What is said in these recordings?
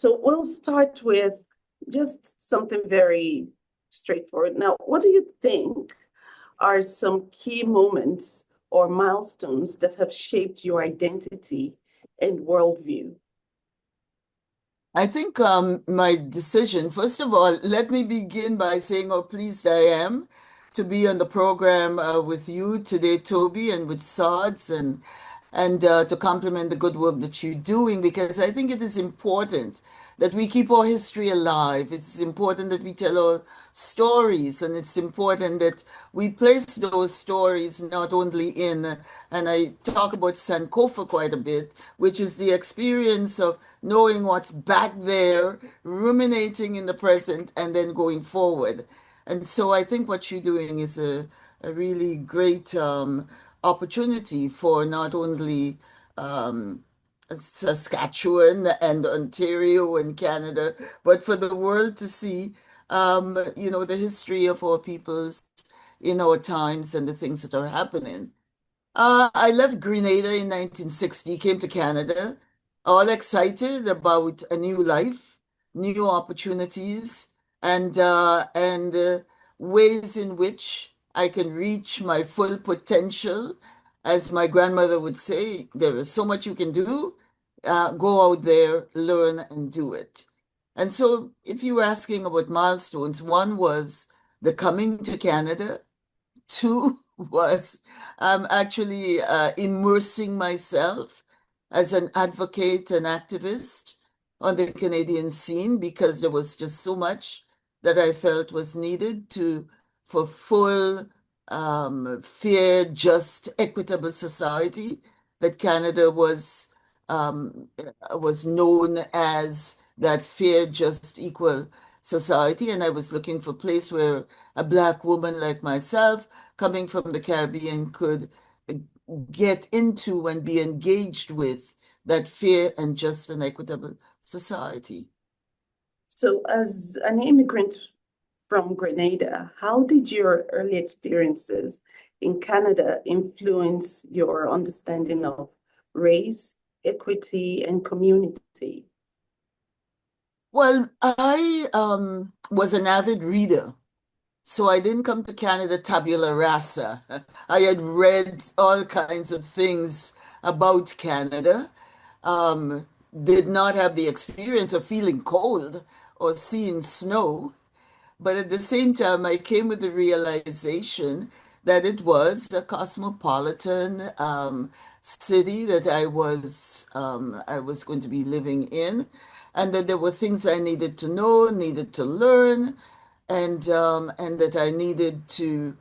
So we'll start with just something very straightforward. Now, what do you think are some key moments or milestones that have shaped your identity and worldview? I think my decision, first of all, let me begin by saying how pleased I am to be on the program with you today, Toby, and with Sods, and to compliment the good work that you're doing, because I think it is important that we keep our history alive. It's important that we tell our stories, and it's important that we place those stories not only in, and I talk about Sankofa quite a bit, which is the experience of knowing what's back there, ruminating in the present, and then going forward. And so I think what you're doing is a really great opportunity for not only Saskatchewan and Ontario and Canada, but for the world to see, the history of our peoples in our times and the things that are happening. I left Grenada in 1960, came to Canada, all excited about a new life, new opportunities, and ways in which I can reach my full potential. As my grandmother would say, there is so much you can do. Go out there, learn, and do it. And so, if you were asking about milestones, one was the coming to Canada. Two was actually immersing myself as an advocate and activist on the Canadian scene because there was just so much that I felt was needed for full, fair, just, equitable society that Canada was known as that fair, just, equal society. And I was looking for a place where a Black woman like myself, coming from the Caribbean, could get into and be engaged with that fair and just and equitable society. So, as an immigrant from Grenada, how did your early experiences in Canada influence your understanding of race, equity, and community? Well, I was an avid reader. So I didn't come to Canada tabula rasa. I had read all kinds of things about Canada, did not have the experience of feeling cold or seeing snow, but at the same time, I came with the realization that it was a cosmopolitan city that I was going to be living in, and that there were things I needed to know, needed to learn, and that I needed to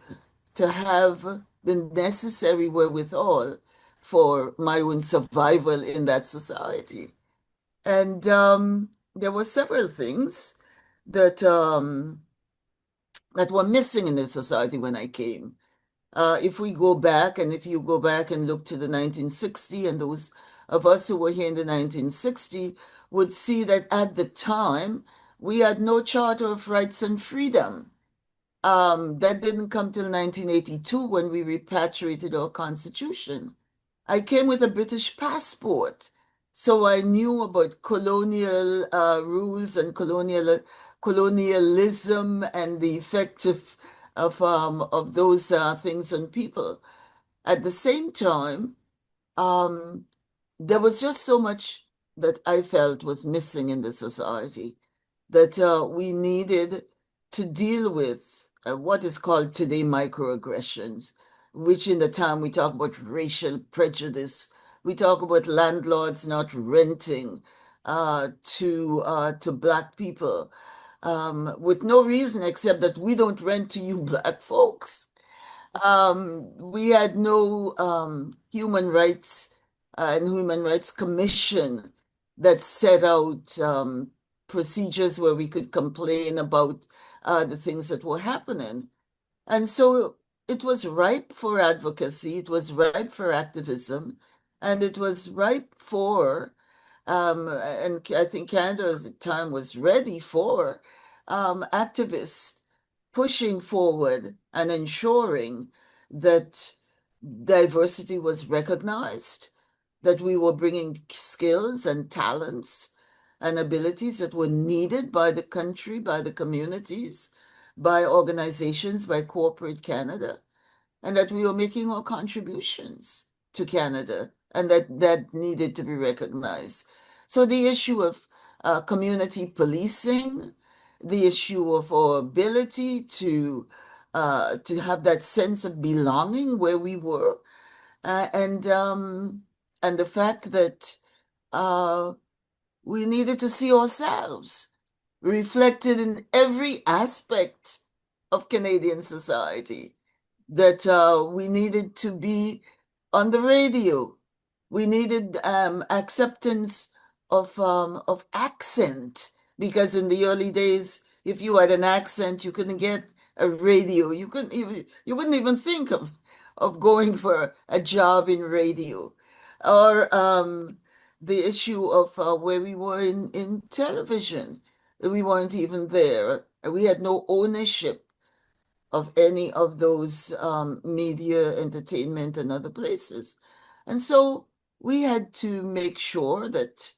have the necessary wherewithal for my own survival in that society. And there were several things that that were missing in the society when I came. If we go back, and if you go back and look to the 1960, and those of us who were here in the 1960 would see that at the time, we had no Charter of Rights and Freedom. That didn't come till 1982 when we repatriated our constitution. I came with a British passport, so I knew about colonial rules and colonialism and the effect of those things on people. At the same time, um, there was just so much that I felt was missing in the society that we needed to deal with what is called today microaggressions, which in the time we talk about racial prejudice, we talk about landlords not renting to Black people with no reason except that we don't rent to you Black folks. We had no human rights and human rights commission that set out procedures where we could complain about the things that were happening. And so it was ripe for advocacy, it was ripe for activism, and it was ripe for, and I think Canada at the time was ready for activists pushing forward and ensuring that diversity was recognized, that we were bringing skills and talents, and abilities that were needed by the country, by the communities, by organizations, by corporate Canada, and that we were making our contributions to Canada, and that needed to be recognized. So the issue of community policing, the issue of our ability to have that sense of belonging where we were, uh, and um, and the fact that uh, we needed to see ourselves reflected in every aspect of Canadian society, that we needed to be on the radio. We needed acceptance of accent, because in the early days, if you had an accent, you couldn't get a radio. You wouldn't even think of going for a job in radio, or the issue of where we were in television. We weren't even there. We had no ownership of any of those media, entertainment, and other places. And so we had to make sure that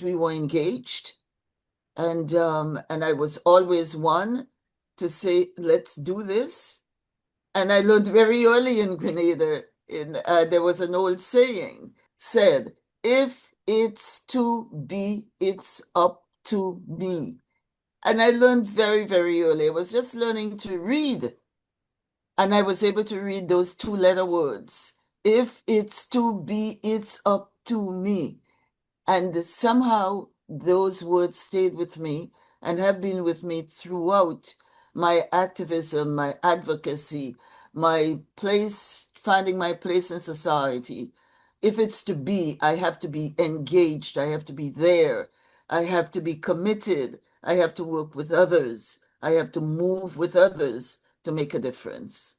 we were engaged. And I was always one to say, let's do this. And I learned very early in Grenada, there was an old saying said, if it's to be, it's up to me. And I learned very, very early. I was just learning to read, and I was able to read those two-letter words. If it's to be, it's up to me. And somehow those words stayed with me and have been with me throughout my activism, my advocacy, my place, finding my place in society. If it's to be, I have to be engaged. I have to be there. I have to be committed. I have to work with others. I have to move with others to make a difference.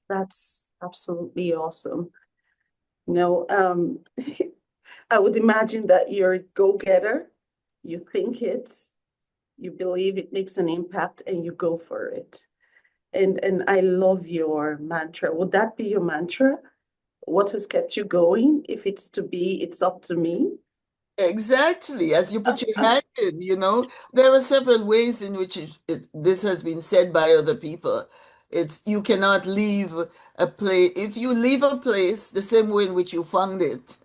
That's absolutely awesome. No, I would imagine that you're a go-getter. You think it, you believe it makes an impact, and you go for it. And I love your mantra. Would that be your mantra? What has kept you going? If it's to be, it's up to me. Exactly. As you put your hand in, there are several ways in which this has been said by other people. It's you cannot leave a place. If you leave a place the same way in which you found it,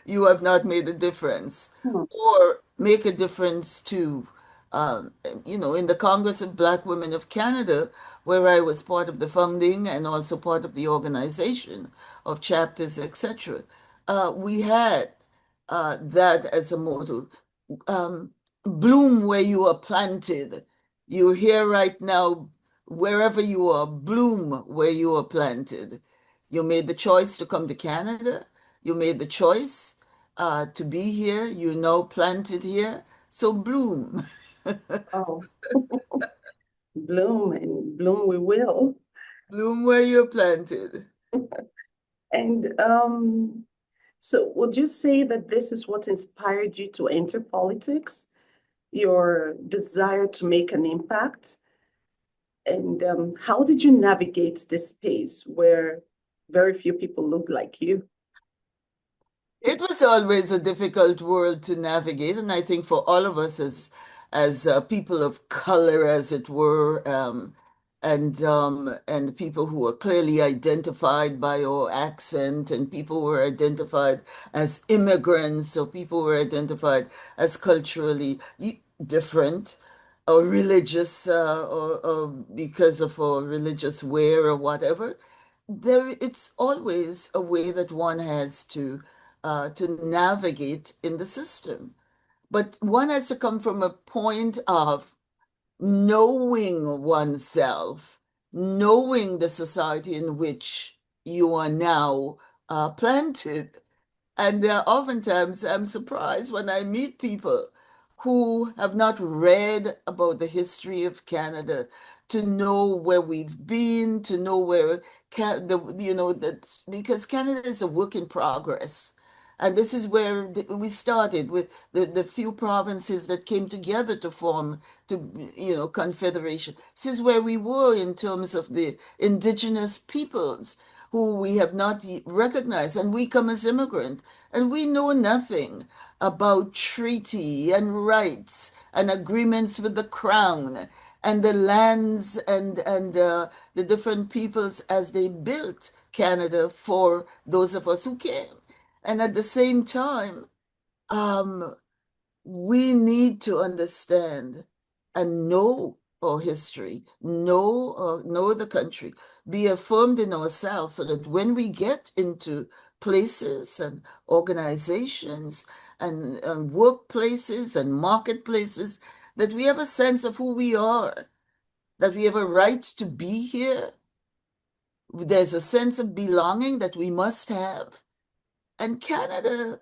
you have not made a difference, Hmm. or make a difference to, in the Congress of Black Women of Canada, where I was part of the founding and also part of the organization of chapters, etc. We had that as a motto. Um, Bloom where you are planted. You're here right now, wherever you are, bloom where you are planted. You made the choice to come to Canada. You made the choice to be here. You're now planted here. So bloom. Oh, bloom and bloom we will. Bloom where you're planted. And so would you say that this is what inspired you to enter politics? Your desire to make an impact? And how did you navigate this space where very few people look like you? It was always a difficult world to navigate, and I think for all of us as people of color, as it were, and people who are clearly identified by our accent, and people who are identified as immigrants, or people who are identified as culturally different, or religious, or because of our religious wear or whatever. It's always a way that one has to navigate in the system. But one has to come from a point of knowing oneself, knowing the society in which you are now planted. And oftentimes I'm surprised when I meet people who have not read about the history of Canada, to know where we've been, to know where that, because Canada is a work in progress. And this is where we started with the few provinces that came together to form, confederation. This is where we were in terms of the indigenous peoples who we have not recognized. And we come as immigrant, and we know nothing about treaty and rights and agreements with the crown and the lands and the different peoples as they built Canada for those of us who came. And at the same time, um, we need to understand and know our history, know the country, be affirmed in ourselves so that when we get into places and organizations and workplaces and marketplaces, that we have a sense of who we are, that we have a right to be here. There's a sense of belonging that we must have. And Canada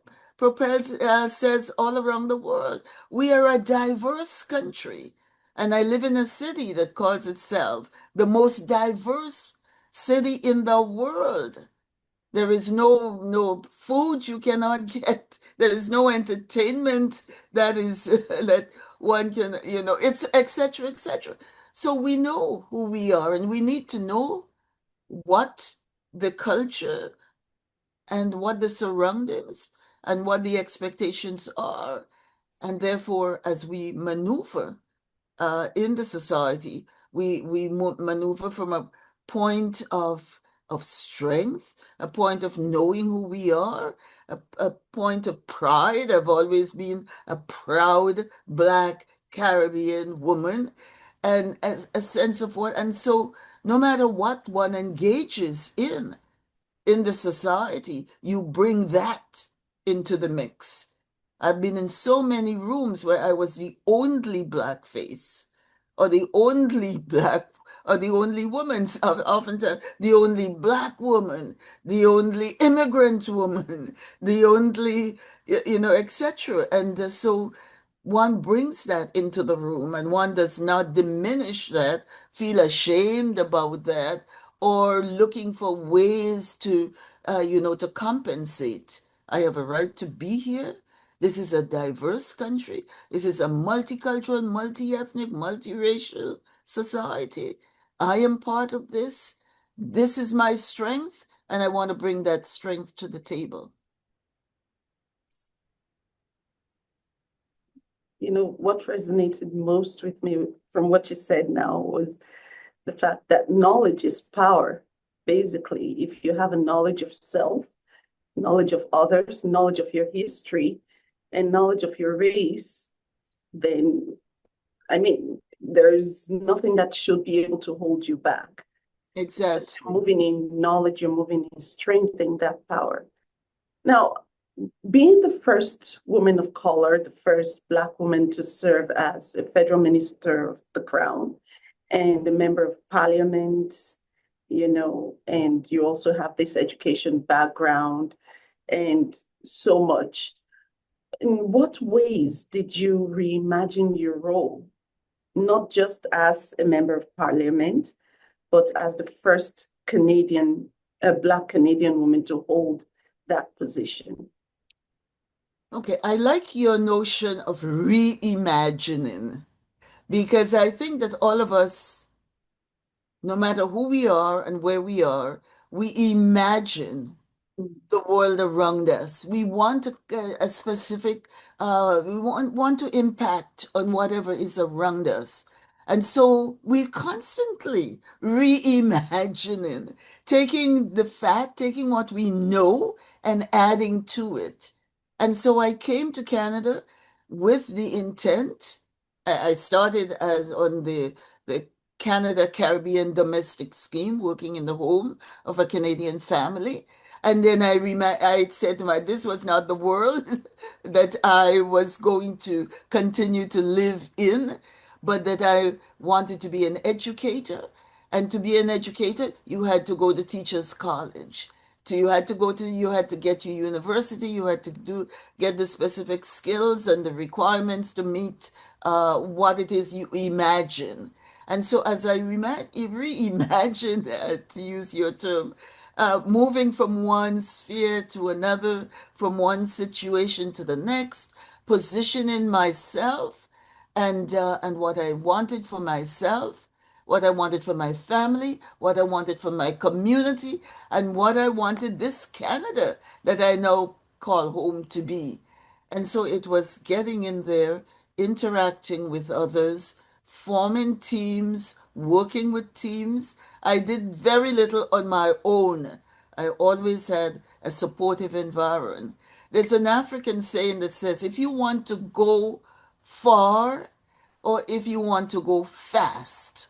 says all around the world, we are a diverse country. And I live in a city that calls itself the most diverse city in the world. There is no food you cannot get. There is no entertainment that is that one can, it's et cetera, et cetera. So we know who we are, and we need to know what the culture and what the surroundings and what the expectations are. And therefore, as we maneuver in the society, we maneuver from a point of strength, a point of knowing who we are, a point of pride. I've always been a proud Black Caribbean woman, and as a sense of what, and so no matter what one engages in the society, you bring that into the mix. I've been in so many rooms where I was the only Black face, or the only Black, or the only woman, oftentimes the only Black woman, the only immigrant woman, the only, etc. And so one brings that into the room, and one does not diminish that, feel ashamed about that, or looking for ways to compensate. I have a right to be here. This is a diverse country. This is a multicultural, multi-ethnic, multiracial society. I am part of this. This is my strength, and I want to bring that strength to the table. What resonated most with me from what you said now was the fact that knowledge is power. Basically, if you have a knowledge of self, knowledge of others, knowledge of your history, and knowledge of your race, then, there's nothing that should be able to hold you back. Because you're Exactly. moving in knowledge, you're moving in strengthening that power. Now, being the first woman of color, the first Black woman to serve as a federal minister of the crown and a member of parliament, and you also have this education background and so much. In what ways did you reimagine your role, not just as a member of parliament, but as the first Black Canadian woman to hold that position? Okay, I like your notion of reimagining because I think that all of us, no matter who we are and where we imagine the world around us. We want a specific, we want to impact on whatever is around us. And so we're constantly reimagining, taking what we know and adding to it. And so I came to Canada with the intent. I started as on the Canada Caribbean Domestic Scheme, working in the home of a Canadian family. And then I said to myself, this was not the world that I was going to continue to live in, but that I wanted to be an educator. And to be an educator, you had to go to teachers' college. You had to get your university, you had to get the specific skills and the requirements to meet what it is you imagine. And so as I reimagine that, to use your term, moving from one sphere to another, from one situation to the next, positioning myself and what I wanted for myself, what I wanted for my family, what I wanted for my community, and what I wanted this Canada that I now call home to be. And so it was getting in there, interacting with others, forming teams, working with teams. I did very little on my own. I always had a supportive environment. There's an African saying that says, if you want to go far or if you want to go fast,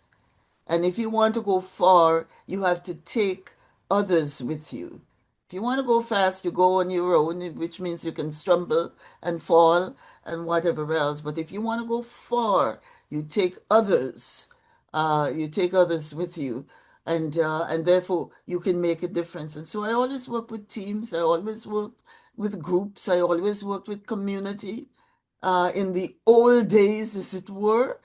and if you want to go far, you have to take others with you. If you want to go fast, you go on your own, which means you can stumble and fall and whatever else. But if you want to go far, you take others. You take others with you, and therefore you can make a difference. And so I always work with teams. I always worked with groups. I always worked with community in the old days, as it were,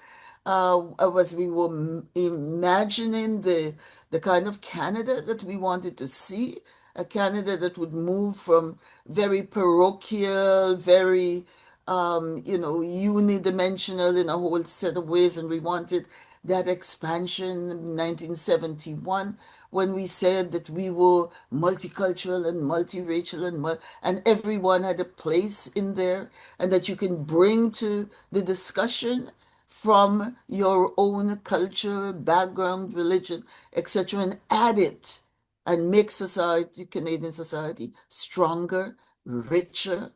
as we were imagining the kind of Canada that we wanted to see, a Canada that would move from very parochial, very, unidimensional in a whole set of ways, and we wanted that expansion in 1971 when we said that we were multicultural and multiracial and everyone had a place in there and that you can bring to the discussion from your own culture, background, religion, etc., and add it and make society, Canadian society, stronger, richer,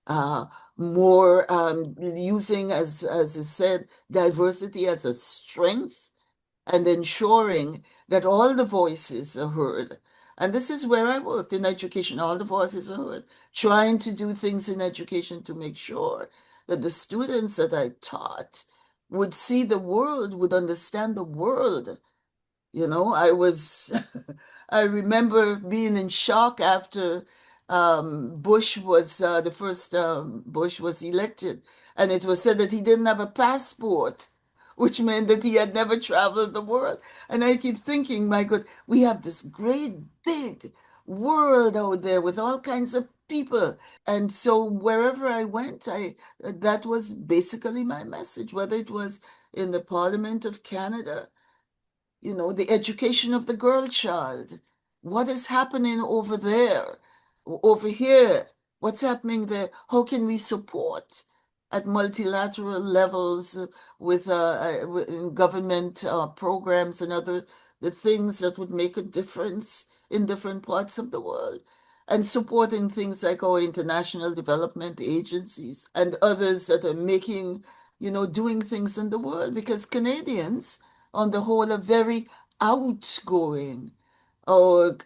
uh, more using, as is said, diversity as a strength and ensuring that all the voices are heard. And this is where I worked in education. All the voices are heard, trying to do things in education to make sure that the students that I taught would see the world, would understand the world. I was, I remember being in shock after Bush was, the first Bush was elected, and it was said that he didn't have a passport, which meant that he had never traveled the world. And I keep thinking, my God, we have this great big world out there with all kinds of people. And so wherever I went, that was basically my message, whether it was in the Parliament of Canada, the education of the girl child. What is happening over there, over here? What's happening there? How can we support at multilateral levels with in government programs and other the things that would make a difference in different parts of the world? And supporting things like our international development agencies and others that are making, doing things in the world because Canadians on the whole, are very outgoing. Our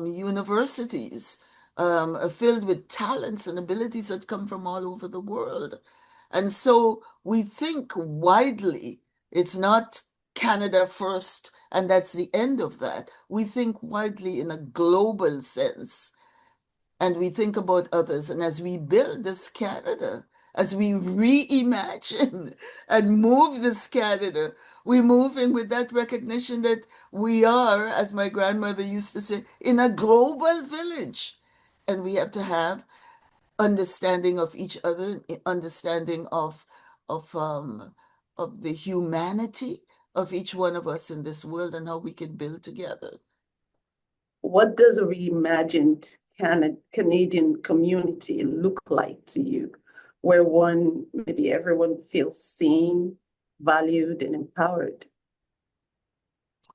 universities are filled with talents and abilities that come from all over the world. And so we think widely. It's not Canada first, and that's the end of that. We think widely in a global sense and we think about others. And as we build this Canada, as we reimagine and move this Canada, we move in with that recognition that we are, as my grandmother used to say, in a global village. And we have to have understanding of each other, understanding of the humanity of each one of us in this world and how we can build together. What does a reimagined Canadian community look like to you, where maybe everyone feels seen, valued, and empowered?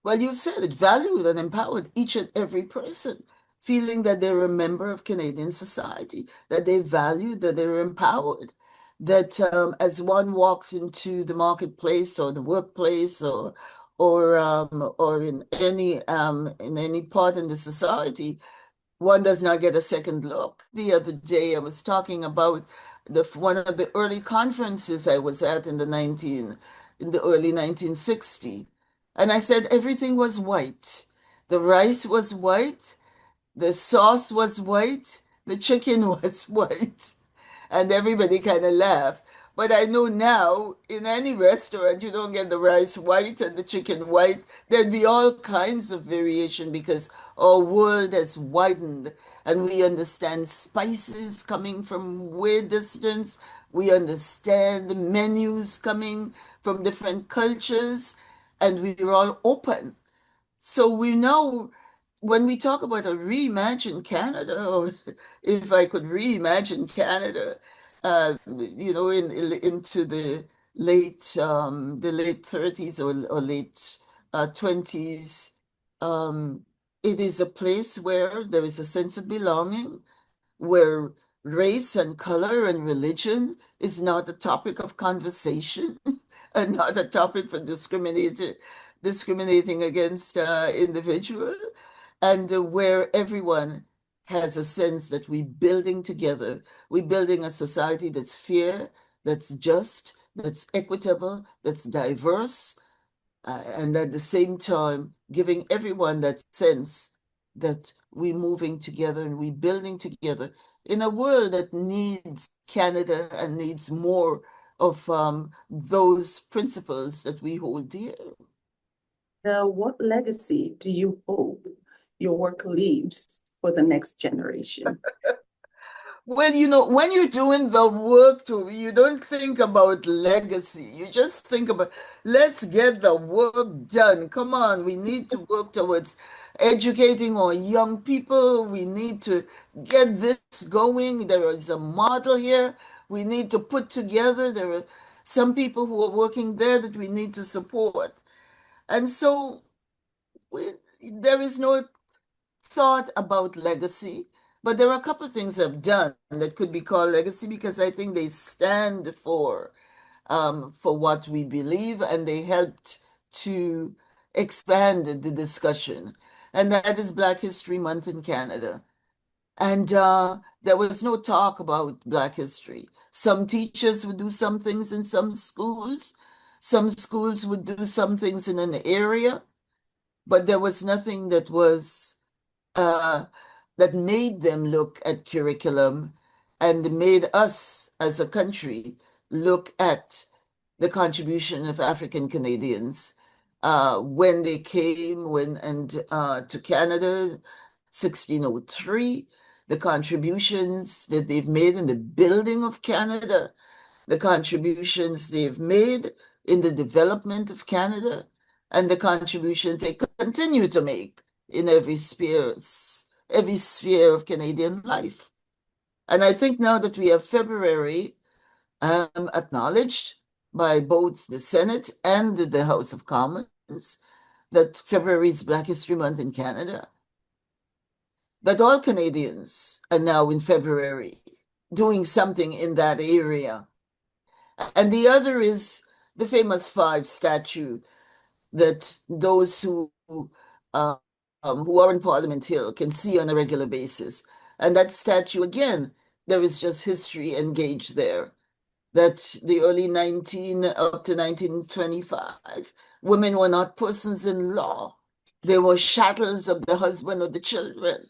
Well, you said it, valued and empowered each and every person, feeling that they're a member of Canadian society, that they're valued, that they're empowered, that as one walks into the marketplace or the workplace or in any part in the society, one does not get a second look. The other day, I was talking about one of the early conferences I was at in the early 1960s, and I said everything was white. The rice was white, the sauce was white, the chicken was white and everybody kind of laughed. But I know now in any restaurant, you don't get the rice white and the chicken white. There'd be all kinds of variation because our world has widened and we understand spices coming from way distance. We understand menus coming from different cultures. and we were all open. So we know when we talk about a reimagined Canada, or if I could reimagine Canada, into the late 30s or late 20s, um, it is a place where there is a sense of belonging, where race and color and religion is not a topic of conversation and not a topic for discriminating against individual, and where everyone has a sense that we're building together. We're building a society that's fair, that's just, that's equitable, that's diverse, and at the same time giving everyone that sense that we're moving together and we're building together in a world that needs Canada and needs more of those principles that we hold dear. What legacy do you hope your work leaves for the next generation? Well, when you're doing the work too, you don't think about legacy. You just think about, let's get the work done. Come on, we need to work towards educating our young people. We need to get this going. There is a model here we need to put together. There are some people who are working there that we need to support. And so we, there is no thought about legacy, but there are a couple of things I've done that could be called legacy because I think they stand for what we believe, and they helped to expand the discussion. And that is Black History Month in Canada. And there was no talk about Black history. Some teachers would do some things in some schools. Some schools would do some things in an area, but there was nothing uh, that made them look at curriculum and made us as a country look at the contribution of African Canadians when they came to Canada, 1603, the contributions that they've made in the building of Canada, the contributions they've made in the development of Canada, and the contributions they continue to make in every sphere of Canadian life. And I think now that we have February acknowledged by both the Senate and the House of Commons, that February is Black History Month in Canada, that all Canadians are now in February doing something in that area. And the other is the famous five statue that those uh, who are in Parliament Hill can see on a regular basis. And that statue, again, there is just history engaged there. That the early 19 up to 1925, women were not persons in law. They were chattels of the husband or the children.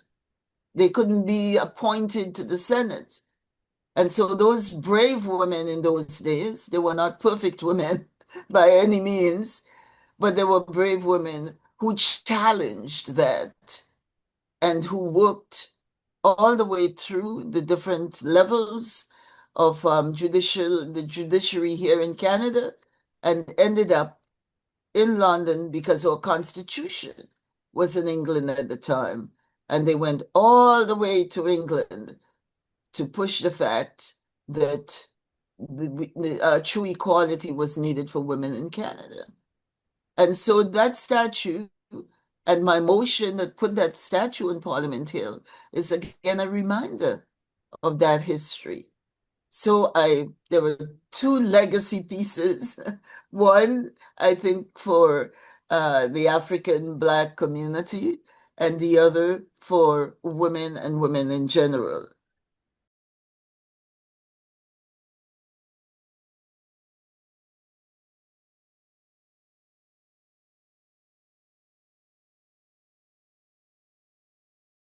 They couldn't be appointed to the Senate. And so those brave women in those days, they were not perfect women by any means, but there were brave women who challenged that and who worked all the way through the different levels of the judiciary here in Canada, and ended up in London because our constitution was in England at the time. And they went all the way to England to push the fact that true equality was needed for women in Canada. And so that statue and my motion that put that statue in Parliament Hill is again a reminder of that history. So there were two legacy pieces. One, I think, for the African Black community, and the other for women and women in general.